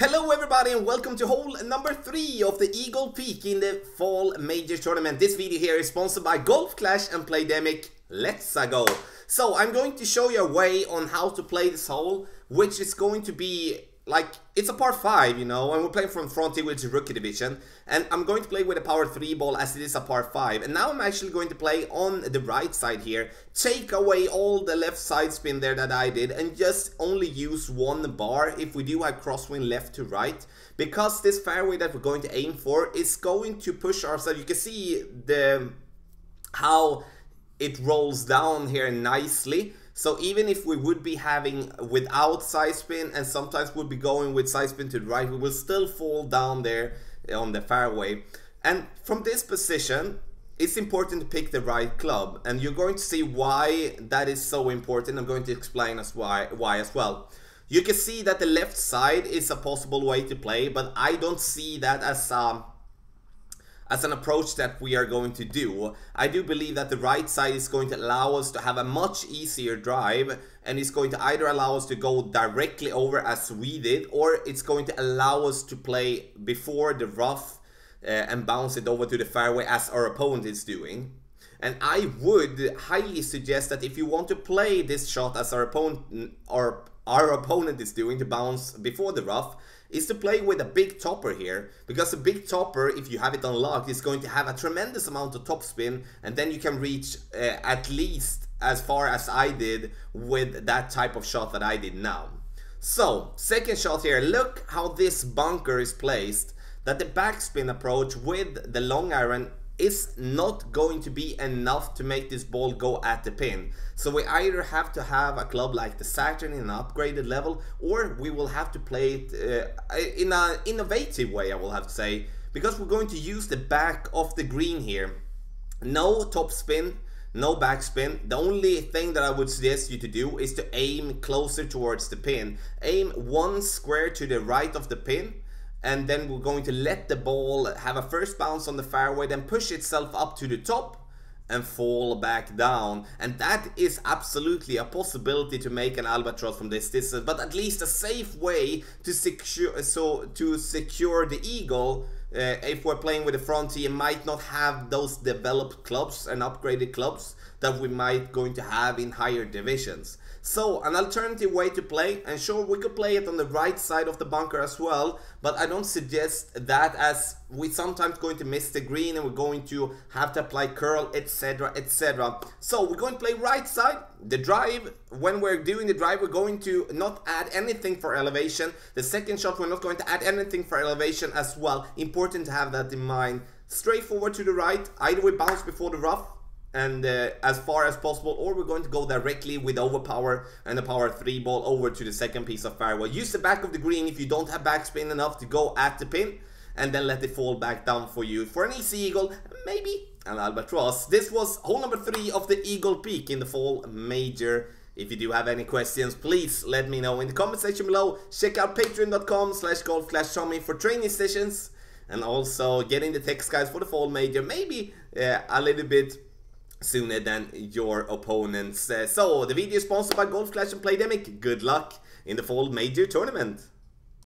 Hello everybody and welcome to hole number 3 of the Eagle Peak in the Fall Major Tournament. This video here is sponsored by Golf Clash and Playdemic. Let's go. So I'm going to show you a way on how to play this hole, which is going to be like, it's a par 5, you know, and we're playing from Frontier, which is Rookie Division, and I'm going to play with a power 3 ball as it is a par 5, and now I'm actually going to play on the right side here, take away all the left side spin there that I did, and just only use one bar if we do have crosswind left to right, because this fairway that we're going to aim for is going to push ourselves. You can see how it rolls down here nicely. So even if we would be having without side spin and sometimes would be going with side spin to the right, we will still fall down there on the fairway. And from this position, it's important to pick the right club. And you're going to see why that is so important. I'm going to explain us why as well. You can see that the left side is a possible way to play, but I don't see that as an approach that we are going to do. I do believe that the right side is going to allow us to have a much easier drive, and it's going to either allow us to go directly over as we did, or it's going to allow us to play before the rough and bounce it over to the fairway as our opponent is doing. And I would highly suggest that if you want to play this shot as our opponent is doing, to bounce before the rough, is to play with a big topper here, because a big topper, if you have it unlocked, is going to have a tremendous amount of topspin, and then you can reach at least as far as I did with that type of shot that I did now. So, second shot here, look how this bunker is placed, that the backspin approach with the long iron is not going to be enough to make this ball go at the pin. So we either have to have a club like the Saturn in an upgraded level, or we will have to play it in an innovative way, I will have to say, because we're going to use the back of the green here. No top spin, no backspin. The only thing that I would suggest you to do is to aim closer towards the pin. Aim one square to the right of the pin, and then we're going to let the ball have a first bounce on the fairway, then push itself up to the top and fall back down. And that is absolutely a possibility to make an albatross from this distance, but at least a safe way to secure the eagle. If we're playing with the Frontier, might not have those developed clubs and upgraded clubs that we might going to have in higher divisions. So an alternative way to play, and sure, we could play it on the right side of the bunker as well, but I don't suggest that, as we're sometimes going to miss the green and we're going to have to apply curl, etc, etc. So we're going to play right side. The drive, when we're doing the drive, we're going to not add anything for elevation. The second shot, we're not going to add anything for elevation as well. Important to have that in mind. Straight forward to the right, either we bounce before the rough and as far as possible, or we're going to go directly with overpower and a power 3 ball over to the second piece of fairway. Use the back of the green if you don't have backspin enough to go at the pin, and then let it fall back down for you for an easy eagle, maybe an albatross. This was hole number 3 of the Eagle Peak in the Fall Major. If you do have any questions, please let me know in the comment section below. Check out patreon.com/golf/tommy for training sessions, and also getting the text guides for the Fall Major, maybe a little bit sooner than your opponents. So the video is sponsored by Golf Clash and Playdemic. Good luck in the Fall Major Tournament.